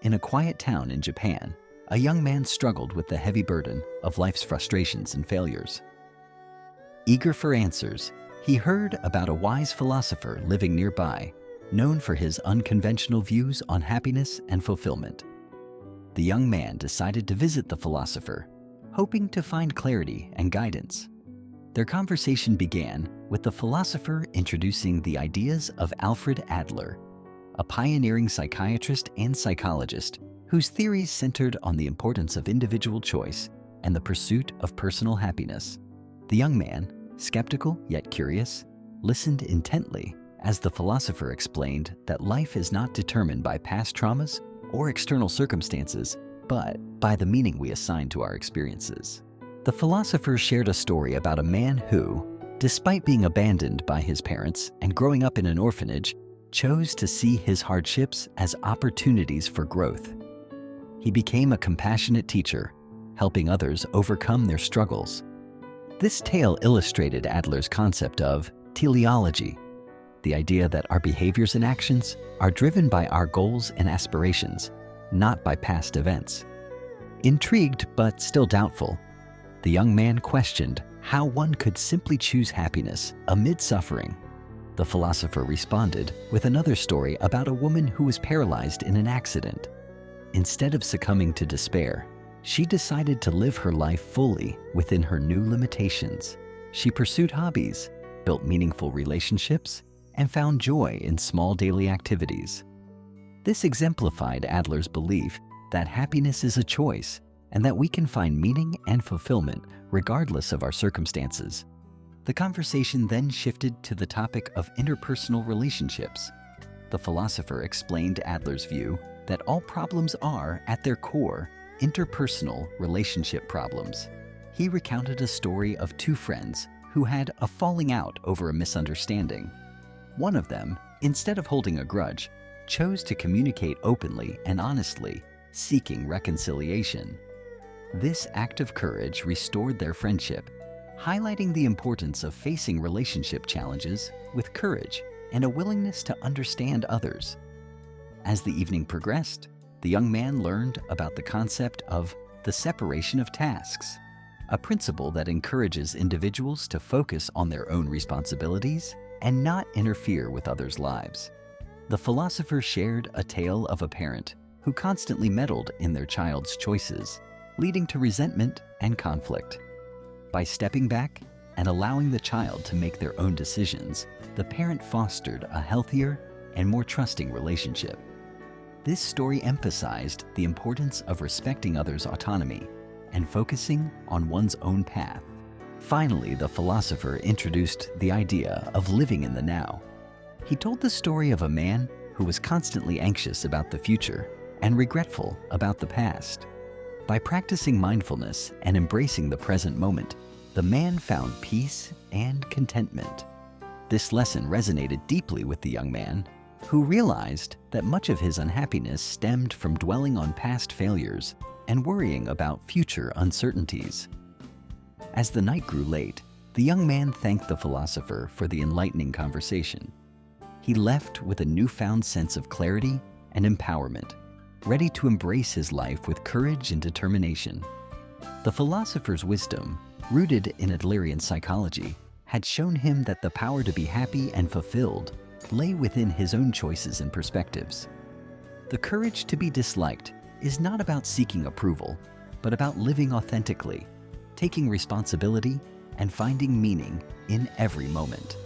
In a quiet town in Japan, a young man struggled with the heavy burden of life's frustrations and failures. Eager for answers, he heard about a wise philosopher living nearby, known for his unconventional views on happiness and fulfillment. The young man decided to visit the philosopher, hoping to find clarity and guidance. Their conversation began with the philosopher introducing the ideas of Alfred Adler, a pioneering psychiatrist and psychologist whose theories centered on the importance of individual choice and the pursuit of personal happiness. The young man, skeptical yet curious, listened intently as the philosopher explained that life is not determined by past traumas or external circumstances, but by the meaning we assign to our experiences. The philosopher shared a story about a man who, despite being abandoned by his parents and growing up in an orphanage, chose to see his hardships as opportunities for growth. He became a compassionate teacher, helping others overcome their struggles. This tale illustrated Adler's concept of teleology, the idea that our behaviors and actions are driven by our goals and aspirations, not by past events. Intrigued but still doubtful, the young man questioned how one could simply choose happiness amid suffering. The philosopher responded with another story about a woman who was paralyzed in an accident. Instead of succumbing to despair, she decided to live her life fully within her new limitations. She pursued hobbies, built meaningful relationships, and found joy in small daily activities. This exemplified Adler's belief that happiness is a choice and that we can find meaning and fulfillment regardless of our circumstances. The conversation then shifted to the topic of interpersonal relationships. The philosopher explained Adler's view that all problems are, at their core, interpersonal relationship problems. He recounted a story of two friends who had a falling out over a misunderstanding. One of them, instead of holding a grudge, chose to communicate openly and honestly, seeking reconciliation. This act of courage restored their friendship, highlighting the importance of facing relationship challenges with courage and a willingness to understand others. As the evening progressed, the young man learned about the concept of the separation of tasks, a principle that encourages individuals to focus on their own responsibilities and not interfere with others' lives. The philosopher shared a tale of a parent who constantly meddled in their child's choices, leading to resentment and conflict. By stepping back and allowing the child to make their own decisions, the parent fostered a healthier and more trusting relationship. This story emphasized the importance of respecting others' autonomy and focusing on one's own path. Finally, the philosopher introduced the idea of living in the now. He told the story of a man who was constantly anxious about the future and regretful about the past. By practicing mindfulness and embracing the present moment, the man found peace and contentment. This lesson resonated deeply with the young man, who realized that much of his unhappiness stemmed from dwelling on past failures and worrying about future uncertainties. As the night grew late, the young man thanked the philosopher for the enlightening conversation. He left with a newfound sense of clarity and empowerment, ready to embrace his life with courage and determination. The philosopher's wisdom, rooted in Adlerian psychology, had shown him that the power to be happy and fulfilled lay within his own choices and perspectives. The courage to be disliked is not about seeking approval, but about living authentically, taking responsibility, and finding meaning in every moment.